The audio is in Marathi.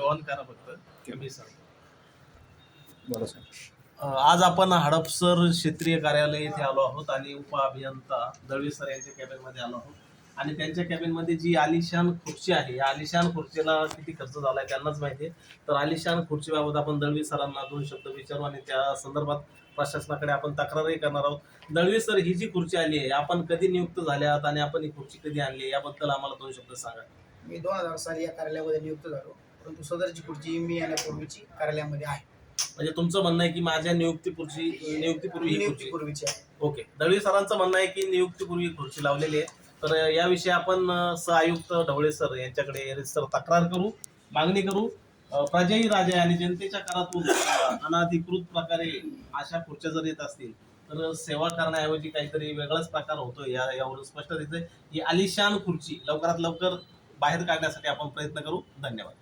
ऑन करा फक्त मी सांगतो. बोला सर. आज आपण हडपसर क्षेत्रीय कार्यालय येथे आलो आहोत आणि उपअभियंता दळवी सर यांच्या कॅबिनमध्ये आलो आहोत. आणि त्यांच्या कॅबिनमध्ये जी आलिशान खुर्ची आहे, या आलिशान खुर्चीला किती खर्च झाला आहे त्यांनाच माहिती आहे. तर आलिशान खुर्चीबाबत आपण दळवी सरांना 2 शब्द विचारू आणि त्या संदर्भात प्रशासनाकडे आपण तक्रारही करणार आहोत. दळवी सर, ही जी खुर्ची आली आहे, आपण कधी नियुक्त झाल्यात आणि आपण ही खुर्ची कधी आणली याबद्दल आम्हाला 2 शब्द सांगा. मी 2000 साली या कार्यालयामध्ये नियुक्त झालो, परंतु सदरची खुर्ची मी येण्यापूर्वीची कार्यालयामध्ये आहे. म्हणजे तुमचं म्हणणं आहे की माझ्या नियुक्तीपूर्वी ही खुर्ची. नियुक्तीपूर्वीची आहे. ओके. दळवी सरांचं म्हणणं आहे की नियुक्तीपूर्वी खुर्ची लावलेली आहे. तर याविषयी आपण सहआयुक्त ढवळे सर यांच्याकडे रितसर तक्रार करू, मागणी करू. प्रजाही राजा आणि जनतेच्या करातून अनधिकृत प्रकारे अशा खुर्च्या जर येत असतील तर सेवा करण्याऐवजी काहीतरी वेगळाच प्रकार होतोय यावरून स्पष्ट दिसतंय. ही आलिशान खुर्ची लवकरात लवकर बाहेर काढण्यासाठी आपण प्रयत्न करू. धन्यवाद.